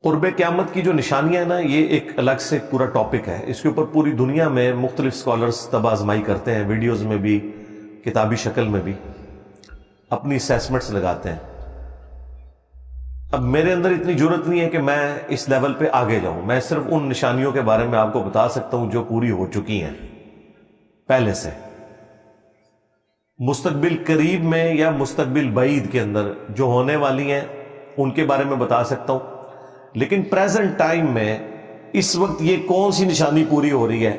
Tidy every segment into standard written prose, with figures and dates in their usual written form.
قرب قیامت کی جو نشانیاں ہیں نا، یہ ایک الگ سے پورا ٹاپک ہے. اس کے اوپر پوری دنیا میں مختلف سکالرز طب آزمائی کرتے ہیں، ویڈیوز میں بھی، کتابی شکل میں بھی اپنی اسیسمنٹس لگاتے ہیں. اب میرے اندر اتنی جرت نہیں ہے کہ میں اس لیول پہ آگے جاؤں. میں صرف ان نشانیوں کے بارے میں آپ کو بتا سکتا ہوں جو پوری ہو چکی ہیں پہلے سے. مستقبل قریب میں یا مستقبل بعید کے اندر جو ہونے والی ہیں ان کے بارے میں بتا سکتا ہوں، لیکن پریزنٹ ٹائم میں اس وقت یہ کون سی نشانی پوری ہو رہی ہے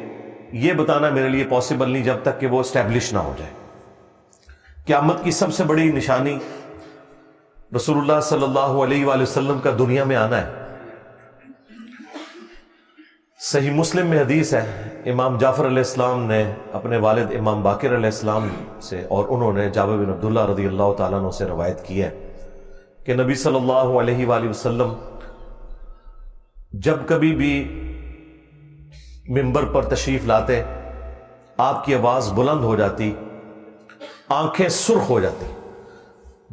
یہ بتانا میرے لیے پاسبل نہیں جب تک کہ وہ اسٹیبلش نہ ہو جائے. قیامت کی سب سے بڑی نشانی رسول اللہ صلی اللہ علیہ وآلہ وسلم کا دنیا میں آنا ہے. صحیح مسلم میں حدیث ہے، امام جعفر علیہ السلام نے اپنے والد امام باقر علیہ السلام سے، اور انہوں نے جابر بن عبداللہ رضی اللہ تعالیٰ عنہ سے روایت کی ہے کہ نبی صلی اللہ علیہ وآلہ وسلم جب کبھی بھی منبر پر تشریف لاتے آپ کی آواز بلند ہو جاتی، آنکھیں سرخ ہو جاتی،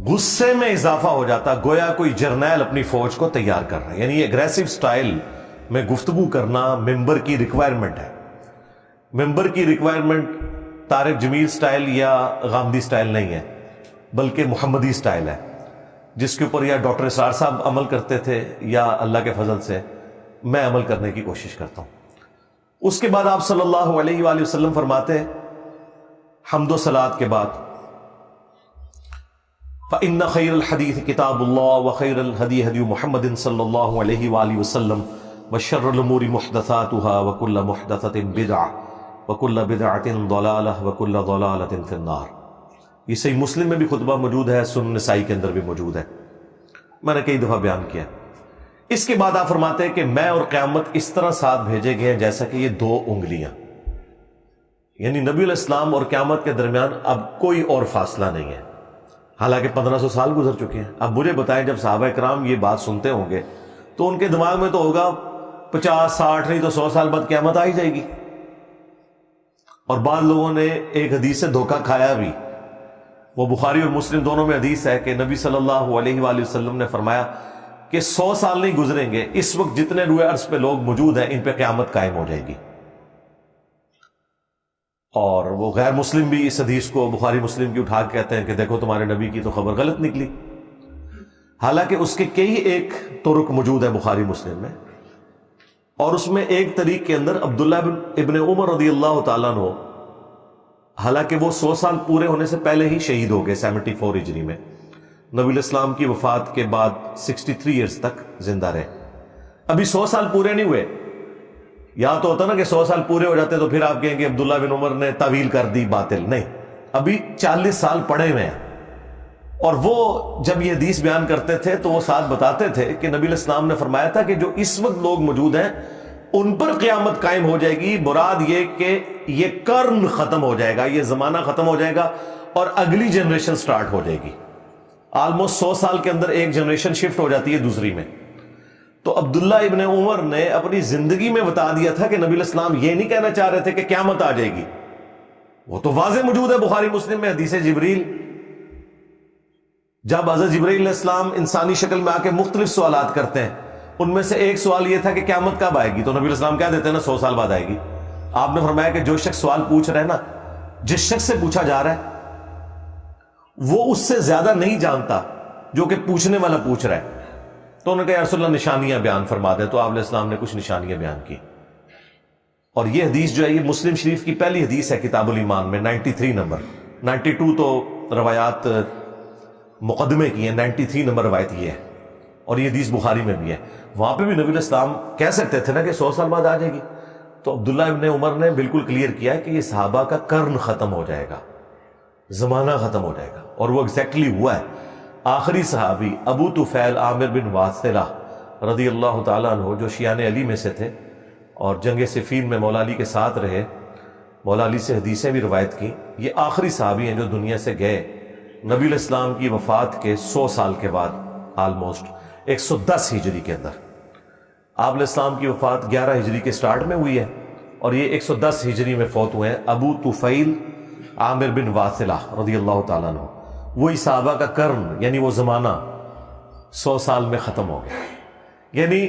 غصے میں اضافہ ہو جاتا، گویا کوئی جرنیل اپنی فوج کو تیار کر رہا ہے. یعنی اگریسو سٹائل میں گفتگو کرنا ممبر کی ریکوائرمنٹ ہے. ممبر کی ریکوائرمنٹ طارق جمیل سٹائل یا غامدی سٹائل نہیں ہے، بلکہ محمدی سٹائل ہے، جس کے اوپر یا ڈاکٹر اسرار صاحب عمل کرتے تھے یا اللہ کے فضل سے میں عمل کرنے کی کوشش کرتا ہوں. اس کے بعد آپ صلی اللہ علیہ وآلہ وسلم فرماتے ہیں حمد و صلات کے بعد، فَإِنَّ خَيْرَ الْحَدِيثِ كِتَابُ اللَّهِ وَخَيْرَ الْهَدِيِ هَدْيُ مُحَمَّدٍ صلی اللہ علیہ وآلہ وسلم وَشَرَّ الْأُمُورِ مُحْدَثَاتُهَا وَكُلَّ مُحْدَثَةٍ بِدْعَةٍ وَكُلَّ بِدْعَةٍ ضَلَالَةٍ وَكُلَّ ضَلَالَةٍ فِي النَّارِ. یہ صحیح مسلم میں بھی خطبہ موجود ہے، سنن نسائی کے اندر بھی موجود ہے، میں نے کئی دفعہ بیان کیا. اس کے بعد آپ فرماتے ہیں کہ میں اور قیامت اس طرح ساتھ بھیجے گئے ہیں جیسا کہ یہ دو انگلیاں. یعنی نبی علیہ السلام اور قیامت کے درمیان اب کوئی اور فاصلہ نہیں ہے، حالانکہ 1500 سال گزر چکے ہیں. اب مجھے بتائیں جب صحابہ کرام یہ بات سنتے ہوں گے تو ان کے دماغ میں تو ہوگا 50 60 نہیں تو 100 سال بعد قیامت آ ہی جائے گی. اور بعض لوگوں نے ایک حدیث سے دھوکہ کھایا بھی، وہ بخاری اور مسلم دونوں میں حدیث ہے کہ نبی صلی اللہ علیہ وآلہ وسلم نے فرمایا کہ 100 سال نہیں گزریں گے، اس وقت جتنے روئے عرض پہ لوگ موجود ہیں ان پہ قیامت قائم ہو جائے گی. اور وہ غیر مسلم بھی اس حدیث کو بخاری مسلم کی اٹھا کے کہتے ہیں کہ دیکھو تمہارے نبی کی تو خبر غلط نکلی، حالانکہ اس کے کئی ایک طرق موجود ہے بخاری مسلم میں. اور اس میں ایک طریق کے اندر عبداللہ ابن عمر رضی اللہ تعالیٰ عنہ، حالانکہ وہ 100 سال پورے ہونے سے پہلے ہی شہید ہو گئے 74 ہجری میں، نبی علیہ السلام کی وفات کے بعد 63 ایئرز تک زندہ رہے. ابھی 100 سال پورے نہیں ہوئے. یا تو ہوتا نا کہ 100 سال پورے ہو جاتے تو پھر آپ کہیں کہ عبداللہ بن عمر نے تعویل کر دی باطل. نہیں، ابھی 40 سال پڑے ہوئے ہیں. اور وہ جب یہ حدیث بیان کرتے تھے تو وہ ساتھ بتاتے تھے کہ نبی علیہ السلام نے فرمایا تھا کہ جو اس وقت لوگ موجود ہیں ان پر قیامت قائم ہو جائے گی. مراد یہ کہ یہ قرن ختم ہو جائے گا، یہ زمانہ ختم ہو جائے گا اور اگلی جنریشن سٹارٹ ہو جائے گی. آلموسٹ 100 سال کے اندر ایک جنریشن شفٹ ہو جاتی ہے دوسری میں. تو عبداللہ ابن عمر نے اپنی زندگی میں بتا دیا تھا کہ نبی علیہ السلام یہ نہیں کہنا چاہ رہے تھے کہ قیامت آ جائے گی. وہ تو واضح موجود ہے بخاری مسلم میں حدیث جبریل، جب حضرت جبریل علیہ السلام انسانی شکل میں آ کے مختلف سوالات کرتے ہیں، ان میں سے ایک سوال یہ تھا کہ قیامت کب آئے گی، تو نبی علیہ السلام کہہ دیتے ہیں نا 100 سال بعد آئے گی. آپ نے فرمایا کہ جو شخص سوال پوچھ رہا ہے نا، جس شخص سے پوچھا جا رہا ہے وہ اس سے زیادہ نہیں جانتا جو کہ پوچھنے والا پوچھ رہا ہے. تو انہوں نے کہا یا رسول اللہ نشانیاں بیان فرما دیں. تو آپ علیہ السلام نے کچھ نشانیاں بیان کی. اور یہ حدیث جو ہے یہ مسلم شریف کی پہلی حدیث ہے کتاب الایمان میں، 93 نمبر. 92 تو روایات مقدمے کی ہیں، 93 نمبر روایت یہ ہے. اور یہ حدیث بخاری میں بھی ہے. وہاں پہ بھی نبی علیہ السلام کہہ سکتے تھے نا کہ 100 سال بعد آ جائے گی. تو عبداللہ ابن عمر نے بالکل کلیئر کیا ہے کہ یہ صحابہ کا قرن ختم ہو جائے گا، زمانہ ختم ہو جائے گا. اور وہ ایگزیکٹلی ہوا ہے. آخری صحابی ابو طفیل عامر بن واثلہ رضی اللہ تعالیٰ عنہ جو شیعان علی میں سے تھے اور جنگ صفین میں مولا علی کے ساتھ رہے، مولا علی سے حدیثیں بھی روایت کی، یہ آخری صحابی ہیں جو دنیا سے گئے نبی علیہ السلام کی وفات کے 100 سال کے بعد، آلموسٹ 110 ہجری کے اندر. آپ علیہ السلام کی وفات 11 ہجری کے سٹارٹ میں ہوئی ہے اور یہ 110 ہجری میں فوت ہوئے ہیں ابو طفیل عامر بن واثلہ رضی اللہ تعالیٰ عنہ. وہی صحابہ کا قرن یعنی وہ زمانہ 100 سال میں ختم ہو گیا. یعنی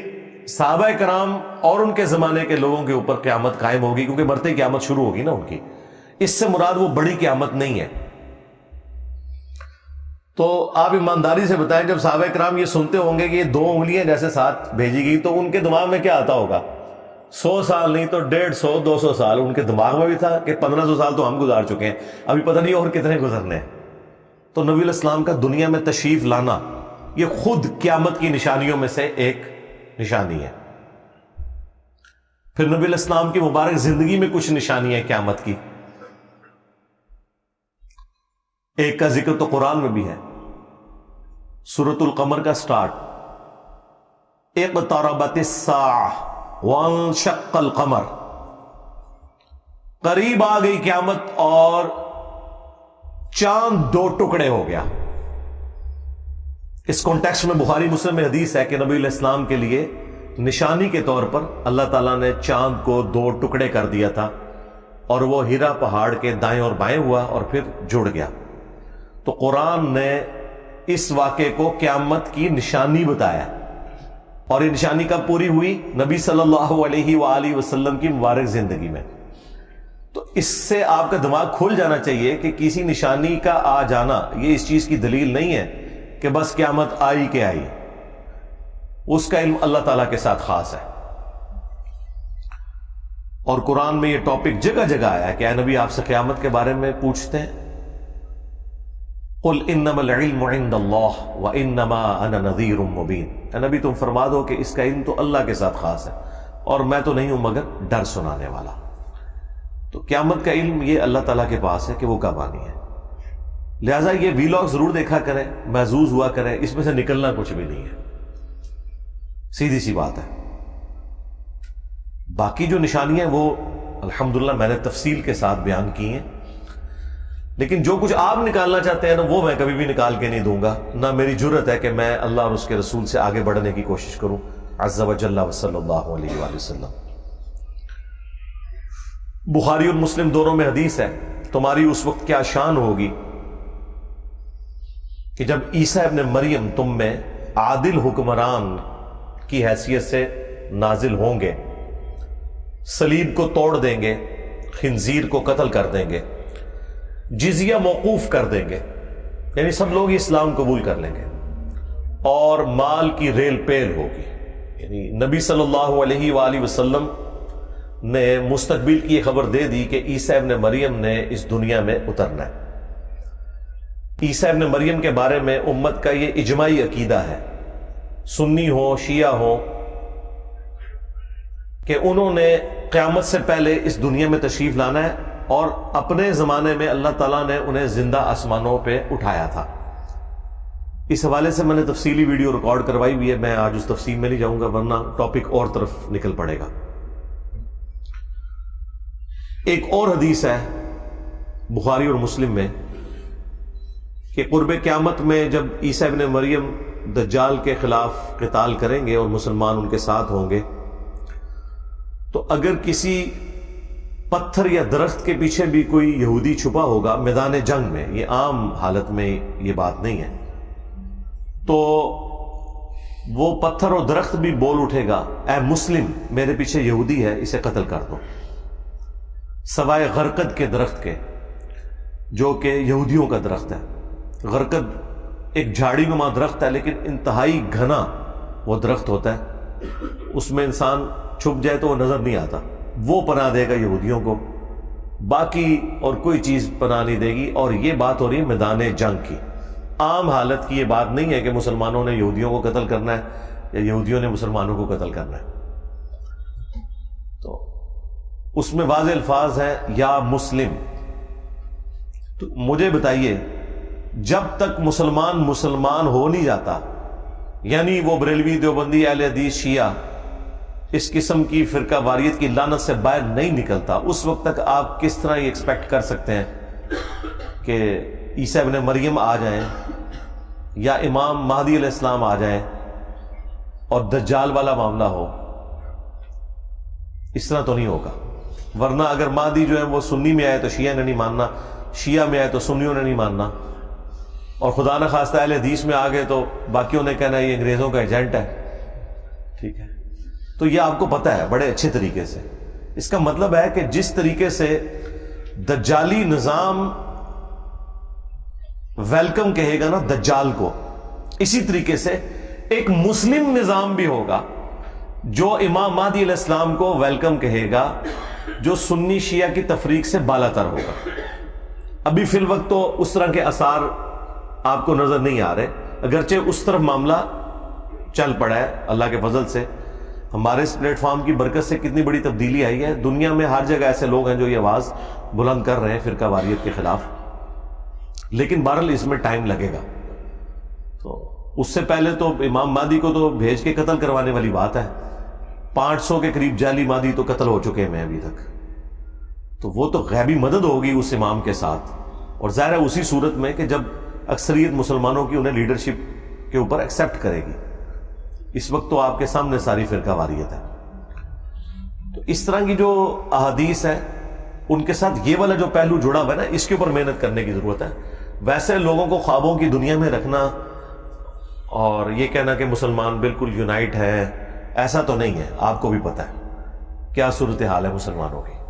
صحابہ کرام اور ان کے زمانے کے لوگوں کے اوپر قیامت قائم ہوگی، کیونکہ مرتے ہی قیامت شروع ہوگی نا ان کی. اس سے مراد وہ بڑی قیامت نہیں ہے. تو آپ ایمانداری سے بتائیں، جب صحابہ کرام یہ سنتے ہوں گے کہ یہ 2 انگلیاں جیسے ساتھ بھیجی گئی، تو ان کے دماغ میں کیا آتا ہوگا؟ 100 سال نہیں تو 150 200 سال ان کے دماغ میں بھی تھا کہ 1500 سال تو ہم گزار چکے ہیں، ابھی پتہ نہیں اور کتنے گزرنے ہیں. تو نبی علیہ السلام کا دنیا میں تشریف لانا یہ خود قیامت کی نشانیوں میں سے ایک نشانی ہے. پھر نبی علیہ السلام کی مبارک زندگی میں کچھ نشانی ہے قیامت کی. ایک کا ذکر تو قرآن میں بھی ہے، سورۃ القمر کا سٹارٹ، اقتربت الساعہ وانشق القمر، قریب آ گئی قیامت اور چاند 2 ٹکڑے ہو گیا. اس کانٹیکسٹ میں بخاری مسلم میں حدیث ہے کہ نبی علیہ السلام کے لیے نشانی کے طور پر اللہ تعالیٰ نے چاند کو 2 ٹکڑے کر دیا تھا، اور وہ ہیرا پہاڑ کے دائیں اور بائیں ہوا اور پھر جڑ گیا. تو قرآن نے اس واقعے کو قیامت کی نشانی بتایا، اور یہ نشانی کب پوری ہوئی؟ نبی صلی اللہ علیہ وآلہ وسلم کی مبارک زندگی میں. تو اس سے آپ کا دماغ کھل جانا چاہیے کہ کسی نشانی کا آ جانا یہ اس چیز کی دلیل نہیں ہے کہ بس قیامت آئی کہ آئی. اس کا علم اللہ تعالیٰ کے ساتھ خاص ہے. اور قرآن میں یہ ٹاپک جگہ جگہ آیا ہے کہ اے نبی آپ سے قیامت کے بارے میں پوچھتے ہیں، قل انما العلم عند اللہ وانما انا نذیر مبین. اے نبی تم فرما دو کہ اس کا علم تو اللہ کے ساتھ خاص ہے اور میں تو نہیں ہوں مگر ڈر سنانے والا. تو قیامت کا علم یہ اللہ تعالیٰ کے پاس ہے کہ وہ کب آنی ہے. لہٰذا یہ ویلاگ ضرور دیکھا کریں، محظوظ ہوا کریں، اس میں سے نکلنا کچھ بھی نہیں ہے، سیدھی سی بات ہے. باقی جو نشانیاں وہ الحمدللہ میں نے تفصیل کے ساتھ بیان کی ہیں، لیکن جو کچھ آپ نکالنا چاہتے ہیں نا وہ میں کبھی بھی نکال کے نہیں دوں گا. نہ میری جرت ہے کہ میں اللہ اور اس کے رسول سے آگے بڑھنے کی کوشش کروں عز و جل و صلی اللہ علیہ وآلہ وسلم. بخاری اور مسلم دونوں میں حدیث ہے، تمہاری اس وقت کیا شان ہوگی کہ جب عیسیٰ ابن مریم تم میں عادل حکمران کی حیثیت سے نازل ہوں گے، صلیب کو توڑ دیں گے، خنزیر کو قتل کر دیں گے، جزیہ موقوف کر دیں گے، یعنی سب لوگ اسلام قبول کر لیں گے، اور مال کی ریل پیل ہوگی. یعنی نبی صلی اللہ علیہ وآلہ وسلم نے مستقبل کی یہ خبر دے دی کہ عیسیٰ ابن مریم نے اس دنیا میں اترنا ہے. عیسیٰ ابن مریم کے بارے میں امت کا یہ اجماعی عقیدہ ہے، سنی ہو شیعہ ہو، کہ انہوں نے قیامت سے پہلے اس دنیا میں تشریف لانا ہے، اور اپنے زمانے میں اللہ تعالیٰ نے انہیں زندہ آسمانوں پہ اٹھایا تھا. اس حوالے سے میں نے تفصیلی ویڈیو ریکارڈ کروائی ہوئی ہے، میں آج اس تفصیل میں نہیں جاؤں گا ورنہ ٹاپک اور طرف نکل پڑے گا. ایک اور حدیث ہے بخاری اور مسلم میں کہ قرب قیامت میں جب عیسیٰ ابن مریم دجال کے خلاف قتال کریں گے اور مسلمان ان کے ساتھ ہوں گے، تو اگر کسی پتھر یا درخت کے پیچھے بھی کوئی یہودی چھپا ہوگا میدان جنگ میں، یہ عام حالت میں یہ بات نہیں ہے، تو وہ پتھر اور درخت بھی بول اٹھے گا اے مسلم میرے پیچھے یہودی ہے، اسے قتل کر دو، سوائے غرقد کے درخت کے جو کہ یہودیوں کا درخت ہے. غرقد ایک جھاڑی نما درخت ہے لیکن انتہائی گھنا وہ درخت ہوتا ہے، اس میں انسان چھپ جائے تو وہ نظر نہیں آتا، وہ پناہ دے گا یہودیوں کو، باقی اور کوئی چیز پناہ نہیں دے گی. اور یہ بات ہو رہی ہے میدان جنگ کی، عام حالت کی یہ بات نہیں ہے کہ مسلمانوں نے یہودیوں کو قتل کرنا ہے یا یہودیوں نے مسلمانوں کو قتل کرنا ہے. تو اس میں واضح الفاظ ہیں یا مسلم. تو مجھے بتائیے جب تک مسلمان ہو نہیں جاتا، یعنی وہ بریلوی دیوبندی اہل حدیث شیعہ اس قسم کی فرقہ واریت کی لعنت سے باہر نہیں نکلتا، اس وقت تک آپ کس طرح یہ ایکسپیکٹ کر سکتے ہیں کہ عیسیٰ ابن مریم آ جائیں یا امام مہدی علیہ السلام آ جائیں اور دجال والا معاملہ ہو؟ اس طرح تو نہیں ہوگا. ورنہ اگر مہدی جو ہے وہ سنی میں آئے تو شیعہ نے نہیں ماننا، شیعہ میں آئے تو سنیوں نے نہیں ماننا، اور خدا نہ خواستہ اہل حدیث میں آ گئے تو باقیوں نے کہنا یہ انگریزوں کا ایجنٹ ہے. ٹھیک ہے، تو یہ آپ کو پتہ ہے بڑے اچھے طریقے سے. اس کا مطلب ہے کہ جس طریقے سے دجالی نظام ویلکم کہے گا نا دجال کو، اسی طریقے سے ایک مسلم نظام بھی ہوگا جو امام مہدی علیہ السلام کو ویلکم کہے گا، جو سنی شیعہ کی تفریق سے بالا تر ہوگا. ابھی فی الوقت تو اس طرح کے آثار آپ کو نظر نہیں آ رہے، اگرچہ اس طرف معاملہ چل پڑا ہے اللہ کے فضل سے. ہمارے اس پلیٹ فارم کی برکت سے کتنی بڑی تبدیلی آئی ہے. دنیا میں ہر جگہ ایسے لوگ ہیں جو یہ آواز بلند کر رہے ہیں فرقہ واریت کے خلاف، لیکن بہرحال اس میں ٹائم لگے گا. تو اس سے پہلے تو امام مہدی کو تو بھیج کے قتل کروانے والی بات ہے. 500 کے قریب جعلی مہدی تو قتل ہو چکے ہیں ابھی تک. تو وہ تو غیبی مدد ہوگی اس امام کے ساتھ، اور ظاہر ہے اسی صورت میں کہ جب اکثریت مسلمانوں کی انہیں لیڈرشپ کے اوپر ایکسیپٹ کرے گی. اس وقت تو آپ کے سامنے ساری فرقہ واریت ہے. تو اس طرح کی جو احادیث ہے ان کے ساتھ یہ والا جو پہلو جڑا ہوا ہے نا، اس کے اوپر محنت کرنے کی ضرورت ہے. ویسے لوگوں کو خوابوں کی دنیا میں رکھنا اور یہ کہنا کہ مسلمان بالکل یونائٹ ہے، ایسا تو نہیں ہے. آپ کو بھی پتہ ہے کیا صورتحال ہے مسلمانوں کی.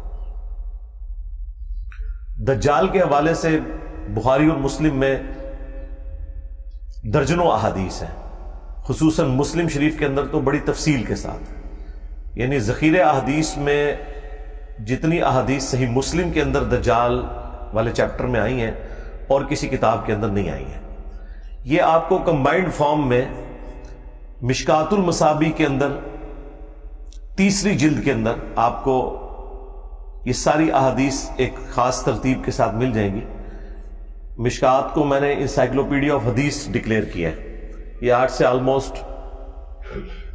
دجال کے حوالے سے بخاری اور مسلم میں درجنوں احادیث ہیں، خصوصاً مسلم شریف کے اندر تو بڑی تفصیل کے ساتھ. یعنی ذخیرہ احادیث میں جتنی احادیث صحیح مسلم کے اندر دجال والے چیپٹر میں آئی ہیں اور کسی کتاب کے اندر نہیں آئی ہیں، یہ آپ کو کمبائنڈ فارم میں مشکات المصابیح کے اندر 3 جلد کے اندر آپ کو یہ ساری احادیث ایک خاص ترتیب کے ساتھ مل جائیں گی. مشکات کو میں نے انسائکلوپیڈیا آف حدیث ڈکلیئر کیا ہے. یہ آج سے آلموسٹ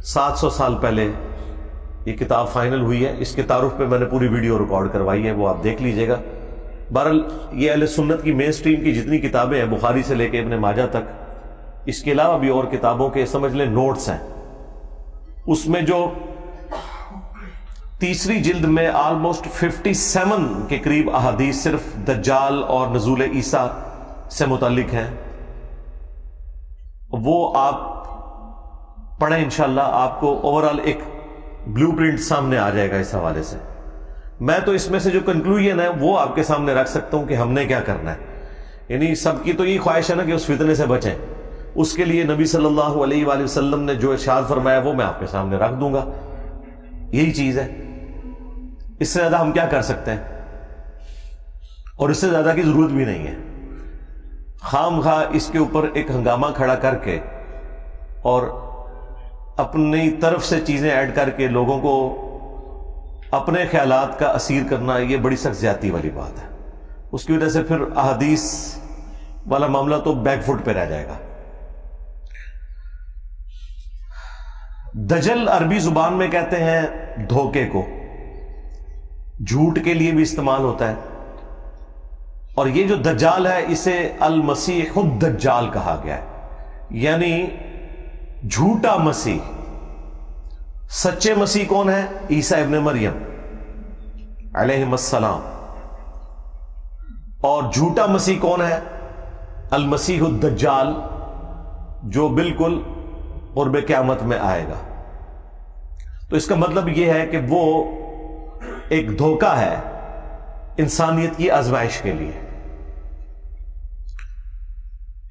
700 سال پہلے یہ کتاب فائنل ہوئی ہے. اس کے تعارف پہ میں نے پوری ویڈیو ریکارڈ کروائی ہے، وہ آپ دیکھ لیجئے گا. بہرحال یہ اہل سنت کی مین سٹریم کی جتنی کتابیں ہیں بخاری سے لے کے ابن ماجہ تک، اس کے علاوہ بھی اور کتابوں کے سمجھ لیں نوٹس ہیں. اس میں جو 3 جلد میں آلموسٹ 57 کے قریب احادیث صرف دجال اور نزول عیسیٰ سے متعلق ہیں، وہ آپ پڑھیں انشاءاللہ. آپ کو اوورال ایک بلو پرنٹ سامنے آ جائے گا اس حوالے سے. میں تو اس میں سے جو کنکلوژن ہے وہ آپ کے سامنے رکھ سکتا ہوں کہ ہم نے کیا کرنا ہے. یعنی سب کی تو یہی خواہش ہے نا کہ اس فتنے سے بچیں. اس کے لیے نبی صلی اللہ علیہ وآلہ وسلم نے جو ارشاد فرمایا وہ میں آپ کے سامنے رکھ دوں گا. یہی چیز ہے. اس سے زیادہ ہم کیا کر سکتے ہیں، اور اس سے زیادہ کی ضرورت بھی نہیں ہے. خام خواہ اس کے اوپر ایک ہنگامہ کھڑا کر کے اور اپنی طرف سے چیزیں ایڈ کر کے لوگوں کو اپنے خیالات کا اسیر کرنا، یہ بڑی سخت زیادتی والی بات ہے. اس کی وجہ سے پھر احادیث والا معاملہ تو بیک فٹ پہ رہ جائے گا. دجل عربی زبان میں کہتے ہیں دھوکے کو، جھوٹ کے لیے بھی استعمال ہوتا ہے. اور یہ جو دجال ہے اسے المسیح الدجال کہا گیا ہے، یعنی جھوٹا مسیح. سچے مسیح کون ہے؟ عیسیٰ ابن مریم علیہ السلام. اور جھوٹا مسیح کون ہے؟ المسیح الدجال، جو بالکل قرب قیامت میں آئے گا. تو اس کا مطلب یہ ہے کہ وہ ایک دھوکہ ہے انسانیت کی آزمائش کے لیے.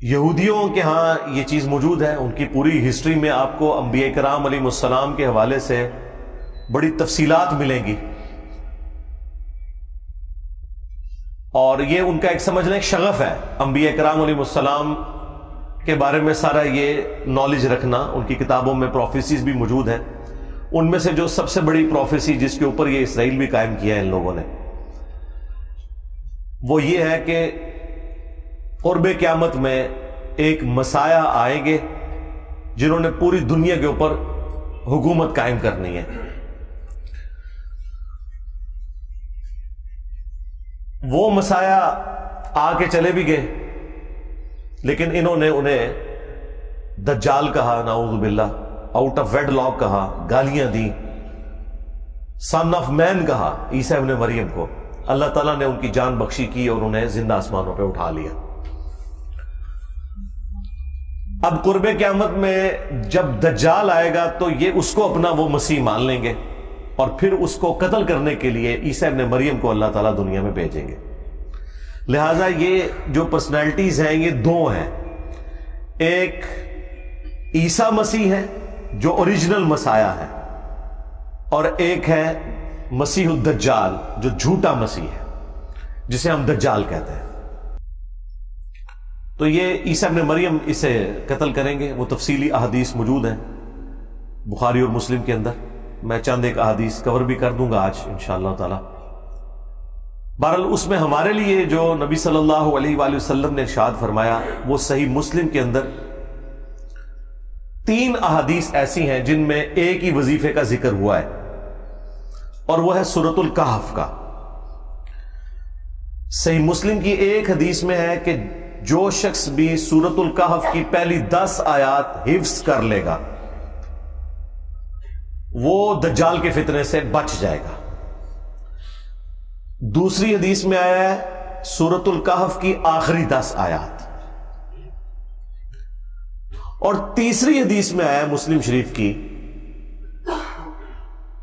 یہودیوں کے ہاں یہ چیز موجود ہے. ان کی پوری ہسٹری میں آپ کو انبیاء کرام علیہ السلام کے حوالے سے بڑی تفصیلات ملیں گی، اور یہ ان کا ایک سمجھ لیں شغف ہے انبیاء کرام علیہ السلام کے بارے میں سارا یہ نالج رکھنا. ان کی کتابوں میں پروفیسیز بھی موجود ہیں. ان میں سے جو سب سے بڑی پروفیسی جس کے اوپر یہ اسرائیل بھی قائم کیا ہے ان لوگوں نے، وہ یہ ہے کہ قرب قیامت میں ایک مسیح آئیں گے جنہوں نے پوری دنیا کے اوپر حکومت قائم کرنی ہے. وہ مسیح آ کے چلے بھی گئے، لیکن انہوں نے انہیں دجال کہا، نعوذ باللہ، آؤٹ آف ویڈ لاک کہا، گالیاں دی، سن آف مین کہا عیسیٰ ابن مریم کو. اللہ تعالیٰ نے ان کی جان بخشی کی اور انہیں زندہ آسمانوں پہ اٹھا لیا. اب قرب قیامت میں جب دجال آئے گا تو یہ اس کو اپنا وہ مسیح مان لیں گے اور پھر اس کو قتل کرنے کے لیے عیسیٰ ابن مریم کو اللہ تعالیٰ دنیا میں بھیجیں گے۔ لہذا یہ جو پرسنالٹیز ہیں یہ دو ہیں، ایک عیسیٰ مسیح ہے جو اوریجنل مسیح ہے، اور ایک ہے مسیح الدجال جو جھوٹا مسیح ہے جسے ہم دجال کہتے ہیں۔ تو یہ عیسیٰ ابن مریم اسے قتل کریں گے، وہ تفصیلی احادیث موجود ہیں بخاری اور مسلم کے اندر، میں چند ایک احادیث کور بھی کر دوں گا آج انشاءاللہ تعالی۔ بہرحال اس میں ہمارے لیے جو نبی صلی اللہ علیہ وآلہ وسلم نے ارشاد فرمایا وہ صحیح مسلم کے اندر 3 احادیث ایسی ہیں جن میں ایک ہی وظیفے کا ذکر ہوا ہے، اور وہ ہے سورۃ الکہف کا۔ صحیح مسلم کی ایک حدیث میں ہے کہ جو شخص بھی سورۃ الکہف کی پہلی 10 آیات حفظ کر لے گا وہ دجال کے فتنے سے بچ جائے گا۔ دوسری حدیث میں آیا ہے سورۃ الکہف کی آخری 10 آیات، اور تیسری حدیث میں آیا ہے مسلم شریف کی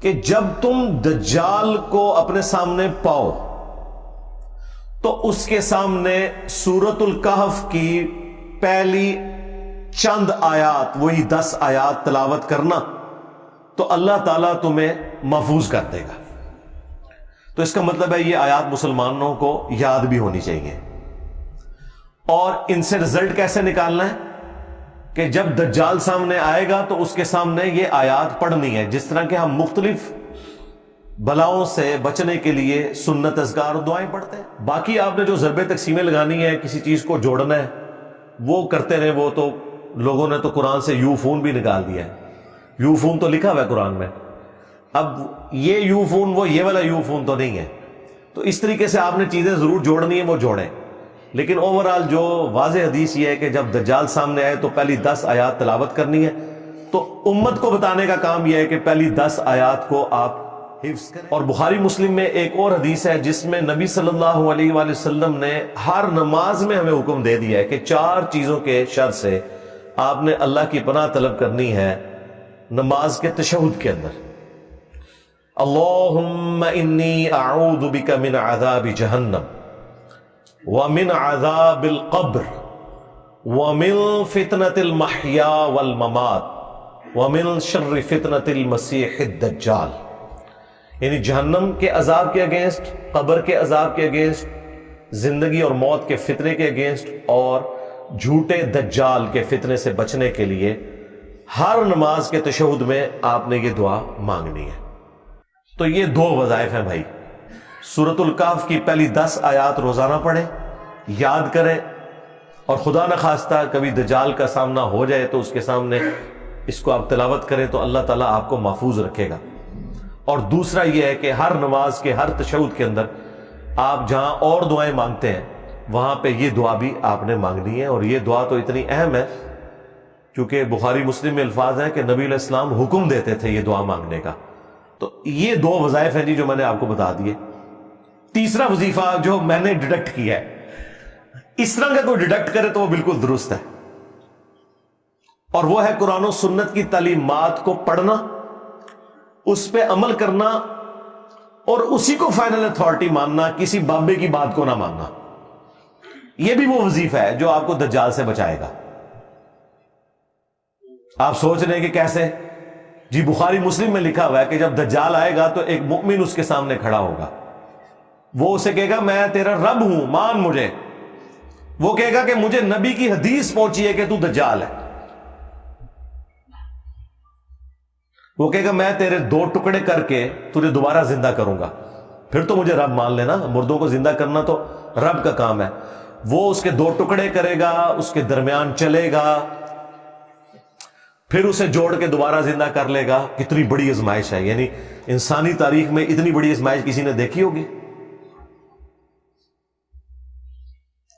کہ جب تم دجال کو اپنے سامنے پاؤ تو اس کے سامنے سورۃ الکہف کی پہلی چند آیات، وہی 10 آیات تلاوت کرنا، تو اللہ تعالیٰ تمہیں محفوظ کر دے گا۔ تو اس کا مطلب ہے یہ آیات مسلمانوں کو یاد بھی ہونی چاہیے، اور ان سے رزلٹ کیسے نکالنا ہے کہ جب دجال سامنے آئے گا تو اس کے سامنے یہ آیات پڑھنی ہے، جس طرح کہ ہم مختلف بلاؤں سے بچنے کے لیے سنت اذکار اور دعائیں پڑھتے ہیں۔ باقی آپ نے جو ضرب تقسیمیں لگانی ہے، کسی چیز کو جوڑنا ہے، وہ کرتے رہے۔ وہ تو لوگوں نے تو قرآن سے یو فون بھی نکال دیا ہے، یو فون تو لکھا ہوا ہے قرآن میں، اب یہ یو فون وہ یہ والا یو فون تو نہیں ہے۔ تو اس طریقے سے آپ نے چیزیں ضرور جوڑنی ہیں، وہ جوڑیں، لیکن اوورآل جو واضح حدیث یہ ہے کہ جب دجال سامنے آئے تو پہلی 10 آیات تلاوت کرنی ہے۔ تو امت کو بتانے کا کام یہ ہے کہ پہلی 10 آیات کو آپ حفظ کریں۔ اور بخاری مسلم میں ایک اور حدیث ہے جس میں نبی صلی اللہ علیہ وآلہ وسلم نے ہر نماز میں ہمیں حکم دے دیا ہے کہ 4 چیزوں کے شر سے آپ نے اللہ کی پناہ طلب کرنی ہے نماز کے تشہد کے اندر۔ اللہم انی اعوذ بک من عذاب جہنم ومن عذاب القبر ومن فتنة المحیا والممات ومن شر فتنة المسیح الدجال، یعنی جہنم کے عذاب کے اگینسٹ، قبر کے عذاب کے اگینسٹ، زندگی اور موت کے فتنے کے اگینسٹ، اور جھوٹے دجال کے فتنے سے بچنے کے لیے ہر نماز کے تشہد میں آپ نے یہ دعا مانگنی ہے۔ تو یہ 2 وظائف ہیں بھائی، سورۃ الکہف کی پہلی 10 آیات روزانہ پڑھیں، یاد کریں، اور خدا نہ خواستہ کبھی دجال کا سامنا ہو جائے تو اس کے سامنے اس کو آپ تلاوت کریں تو اللہ تعالیٰ آپ کو محفوظ رکھے گا۔ اور دوسرا یہ ہے کہ ہر نماز کے ہر تشہد کے اندر آپ جہاں اور دعائیں مانگتے ہیں وہاں پہ یہ دعا بھی آپ نے مانگنی ہے، اور یہ دعا تو اتنی اہم ہے کیونکہ بخاری مسلم میں الفاظ ہیں کہ نبی علیہ السلام حکم دیتے تھے یہ دعا مانگنے کا۔ تو یہ 2 وظائف ہیں جی جو میں نے آپ کو بتا دیے۔ تیسرا وظیفہ جو میں نے ڈیڈکٹ کیا ہے، اس طرح کا کوئی ڈیڈکٹ کرے تو وہ بالکل درست ہے، اور وہ ہے قرآن و سنت کی تعلیمات کو پڑھنا، اس پہ عمل کرنا، اور اسی کو فائنل اتھارٹی ماننا، کسی بابے کی بات کو نہ ماننا۔ یہ بھی وہ وظیفہ ہے جو آپ کو دجال سے بچائے گا۔ آپ سوچ رہے ہیں کہ کیسے؟ جی بخاری مسلم میں لکھا ہوا ہے کہ جب دجال آئے گا تو ایک مؤمن اس کے سامنے کھڑا ہوگا، وہ اسے کہے گا میں تیرا رب ہوں، مان مجھے۔ وہ کہے گا کہ مجھے نبی کی حدیث پہنچی ہے کہ تو دجال ہے۔ وہ کہے گا میں تیرے 2 ٹکڑے کر کے تجھے دوبارہ زندہ کروں گا، پھر تو مجھے رب مان لینا، مردوں کو زندہ کرنا تو رب کا کام ہے۔ وہ اس کے 2 ٹکڑے کرے گا، اس کے درمیان چلے گا، پھر اسے جوڑ کے دوبارہ زندہ کر لے گا۔ کتنی بڑی آزمائش ہے، یعنی انسانی تاریخ میں اتنی بڑی آزمائش کسی نے دیکھی ہوگی؟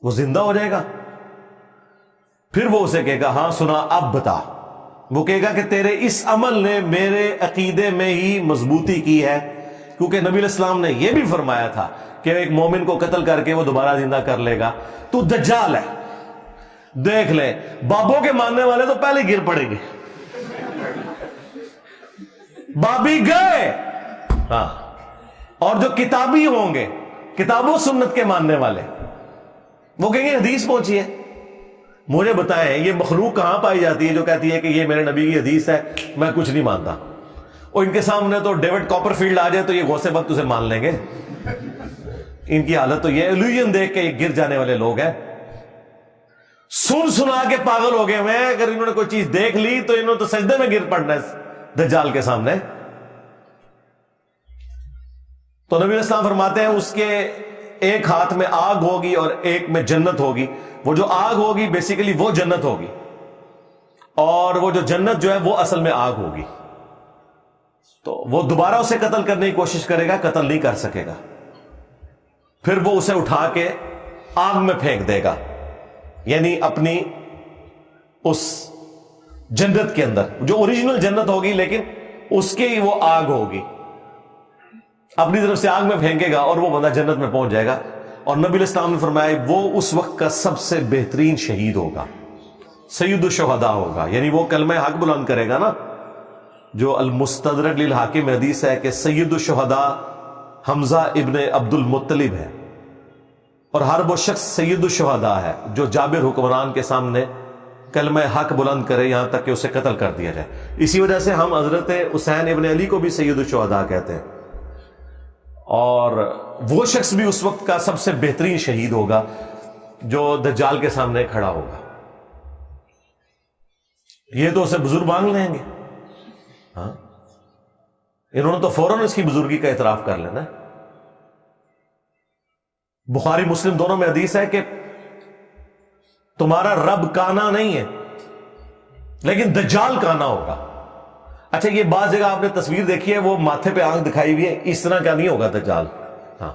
وہ زندہ ہو جائے گا، پھر وہ اسے کہے گا ہاں سنا اب بتا۔ وہ کہے گا کہ تیرے اس عمل نے میرے عقیدے میں ہی مضبوطی کی ہے، کیونکہ نبی علیہ السلام نے یہ بھی فرمایا تھا کہ ایک مومن کو قتل کر کے وہ دوبارہ زندہ کر لے گا، تو دجال ہے۔ دیکھ لیں بابوں کے ماننے والے تو پہلے گر پڑیں گے. بابی گئے. ہاں. اور جو کتابی ہوں گے, کتاب و سنت کے ماننے والے, وہ کہیں گے حدیث پہنچی ہے. مجھے بتائیں یہ مخلوق کہاں پائی جاتی ہے جو کہتی ہے کہ یہ میرے نبی کی حدیث ہے, میں کچھ نہیں مانتا. اور ان کے سامنے تو ڈیوڈ کاپر فیلڈ آ جائے تو یہ غوث وقت اسے مان لیں گے. ان کی حالت تو یہ الوژن دیکھ کے یہ گر جانے والے لوگ ہیں. سن سنا کے پاگل ہو گئے ہیں. اگر انہوں نے کوئی چیز دیکھ لی تو انہوں نے تو سجدے میں گر پڑنا ہے دجال کے سامنے. تو نبی اسلام فرماتے ہیں اس کے ایک ہاتھ میں آگ ہوگی اور ایک میں جنت ہوگی. وہ جو آگ ہوگی بیسیکلی وہ جنت ہوگی, اور وہ جو جنت جو ہے وہ اصل میں آگ ہوگی. تو وہ دوبارہ اسے قتل کرنے کی کوشش کرے گا, قتل نہیں کر سکے گا. پھر وہ اسے اٹھا کے آگ میں پھینک دے گا, یعنی اپنی اس جنت کے اندر جو اوریجنل جنت ہوگی لیکن اس کی وہ آگ ہوگی, اپنی طرف سے آگ میں پھینکے گا اور وہ بندہ جنت میں پہنچ جائے گا. اور نبی الاسلام نے فرمایا وہ اس وقت کا سب سے بہترین شہید ہوگا, سید الشہداء ہوگا. یعنی وہ کلمہ حق بلند کرے گا نا, جو المستدرک للحاکم میں حدیث ہے کہ سید الشہداء حمزہ ابن عبد المطلب ہے, اور ہر وہ شخص سید الشہداء ہے جو جابر حکمران کے سامنے کلمہ حق بلند کرے یہاں تک کہ اسے قتل کر دیا جائے. اسی وجہ سے ہم حضرت حسین ابن علی کو بھی سید الشہداء کہتے ہیں. اور وہ شخص بھی اس وقت کا سب سے بہترین شہید ہوگا جو دجال کے سامنے کھڑا ہوگا. یہ تو اسے بزرگ مانگ لیں گے. ہاں, انہوں نے تو فوراً اس کی بزرگی کا اعتراف کر لینا. بخاری مسلم دونوں میں حدیث ہے کہ تمہارا رب کانا نہیں ہے لیکن دجال کانا ہوگا. اچھا, یہ بعض جگہ آپ نے تصویر دیکھی ہے, وہ ماتھے پہ آنکھ دکھائی ہوئی ہے, اس طرح کا نہیں ہوگا دجال. ہاں,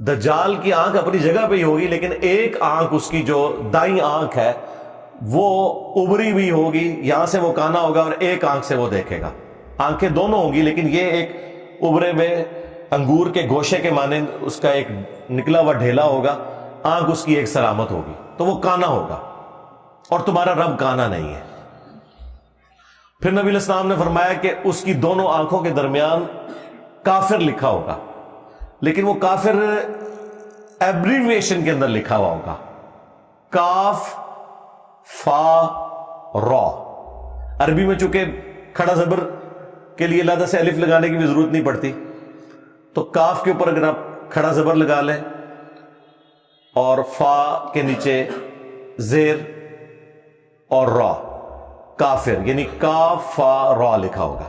دجال کی آنکھ اپنی جگہ پہ ہی ہوگی لیکن ایک آنکھ اس کی جو دائیں آنکھ ہے وہ ابری ہوئی ہوگی, یہاں سے وہ کانا ہوگا اور ایک آنکھ سے وہ دیکھے گا. آنکھیں دونوں ہوں گی لیکن یہ ایک ابرے ہوئے انگور کے گوشے کے مانند اس کا ایک نکلا ہوا ڈھیلا ہوگا, آنکھ اس کی ایک سلامت ہوگی, تو وہ کانا ہوگا. اور تمہارا رب کانا نہیں ہے. پھر نبی الاسلام نے فرمایا کہ اس کی دونوں آنکھوں کے درمیان کافر لکھا ہوگا, لیکن وہ کافر ایبریویشن کے اندر لکھا ہوا ہوگا, کاف فا را. عربی میں چونکہ کھڑا زبر کے لیے علیحدہ سے الف لگانے کی بھی ضرورت نہیں پڑتی, تو کاف کے اوپر اگر آپ کھڑا زبر لگا لیں اور فا کے نیچے زیر اور را, کافر, یعنی کاف فا را لکھا ہوگا.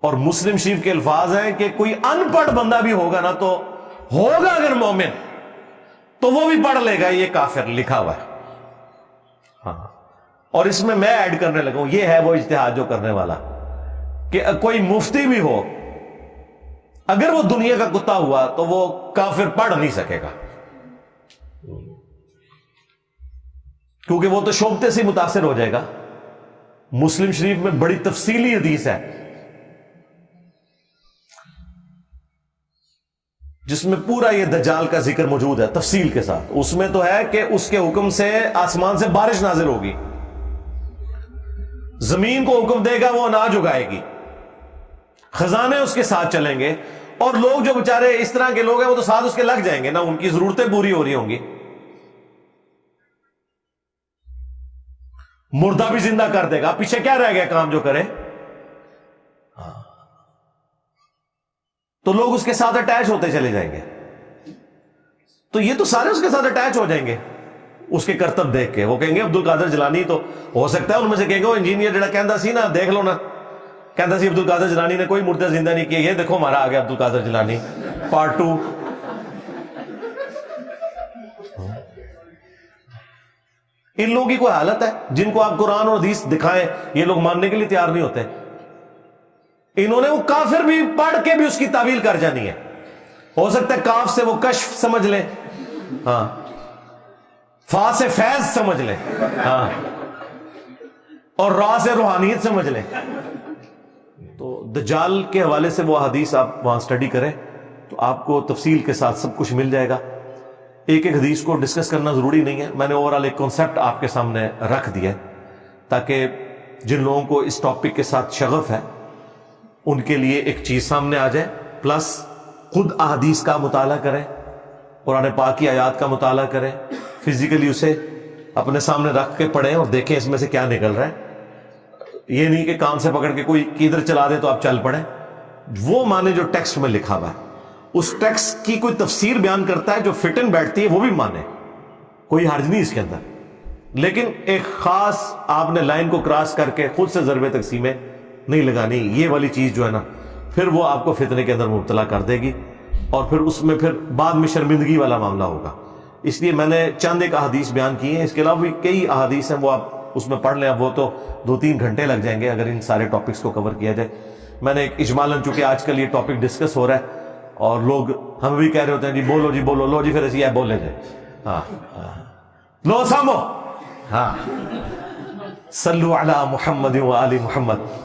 اور مسلم شریف کے الفاظ ہیں کہ کوئی ان پڑھ بندہ بھی ہوگا نا, تو ہوگا اگر مومن تو وہ بھی پڑھ لے گا یہ کافر لکھا ہوا ہے. ہاں, اور اس میں ایڈ کرنے لگا ہوں, یہ ہے وہ اجتہاد جو کرنے والا کہ کوئی مفتی بھی ہو اگر وہ دنیا کا کتا ہوا تو وہ کافر پڑھ نہیں سکے گا, کیونکہ وہ تو شوبتے سے متاثر ہو جائے گا. مسلم شریف میں بڑی تفصیلی حدیث ہے جس میں پورا یہ دجال کا ذکر موجود ہے تفصیل کے ساتھ. اس میں تو ہے کہ اس کے حکم سے آسمان سے بارش نازل ہوگی, زمین کو حکم دے گا وہ اناج اگائے گی, خزانے اس کے ساتھ چلیں گے, اور لوگ جو بےچارے اس طرح کے لوگ ہیں وہ تو ساتھ اس کے لگ جائیں گے نا, ان کی ضرورتیں پوری ہو رہی ہوں گی. مردہ بھی زندہ کر دے گا, پیچھے کیا رہ گیا کام جو کرے. تو لوگ اس کے ساتھ اٹیچ ہوتے چلے جائیں گے, تو یہ تو سارے اس کے ساتھ اٹیچ ہو جائیں گے اس کے کرتب دیکھ کے. وہ کہیں گے عبد القادر جیلانی, تو ہو سکتا ہے ان میں سے کہیں گے وہ انجینئر جڑا کہندا سی نا, دیکھ لو نا, کہندا سی عبد القادر جیلانی نے کوئی مردہ زندہ نہیں کیا, یہ دیکھو ہمارا آ گیا عبد القادر جیلانی پارٹ 2. ان لوگوں کی کوئی حالت ہے جن کو آپ قرآن اور حدیث دکھائیں یہ لوگ ماننے کے لیے تیار نہیں ہوتے. انہوں نے وہ کافر بھی پڑھ کے بھی اس کی تعویل کر جانی ہے. ہو سکتا ہے کاف سے وہ کشف سمجھ لیں, ہاں, فا سے فیض سمجھ لیں, ہاں, اور را سے روحانیت سمجھ لیں. تو دجال کے حوالے سے وہ حدیث آپ وہاں سٹڈی کریں تو آپ کو تفصیل کے ساتھ سب کچھ مل جائے گا. ایک ایک حدیث کو ڈسکس کرنا ضروری نہیں ہے، میں نے اوورآل ایک کانسیپٹ آپ کے سامنے رکھ دیا ہے تاکہ جن لوگوں کو اس ٹاپک کے ساتھ شغف ہے ان کے لیے ایک چیز سامنے آ جائے، پلس خود احادیث کا مطالعہ کریں، قرآن پاک کی آیات کا مطالعہ کریں، فزیکلی اسے اپنے سامنے رکھ کے پڑھیں اور دیکھیں اس میں سے کیا نکل رہا ہے۔ یہ نہیں کہ کان سے پکڑ کے کوئی کدھر چلا دے تو آپ چل پڑیں، وہ معنی جو ٹیکسٹ میں لکھا ہوا ہے، اس ٹیکسٹ کی کوئی تفسیر بیان کرتا ہے جو فٹ ان بیٹھتی ہے وہ بھی مانے، کوئی حرج نہیں اس کے اندر، لیکن ایک خاص آپ نے لائن کو کراس کر کے خود سے ضرب تقسیمیں نہیں لگانی، یہ والی چیز جو ہے نا پھر وہ آپ کو فتنے کے اندر مبتلا کر دے گی اور پھر اس میں پھر بعد میں شرمندگی والا معاملہ ہوگا۔ اس لیے میں نے چند ایک احادیث بیان کی ہیں، اس کے علاوہ بھی کئی احادیث ہیں، وہ آپ اس میں پڑھ لیں، اب وہ تو 2-3 گھنٹے لگ جائیں گے اگر ان سارے ٹاپکس کو کور کیا جائے۔ میں نے ایک اجمالاً، چونکہ آج کل یہ ٹاپک ڈسکس ہو رہا ہے اور لوگ ہمیں بھی کہہ رہے ہوتے ہیں جی بولو جی بولو، لو جی پھر ایسی ہے بولے جائے، ہاں لو سامو، ہاں صلو علی محمد و آل محمد۔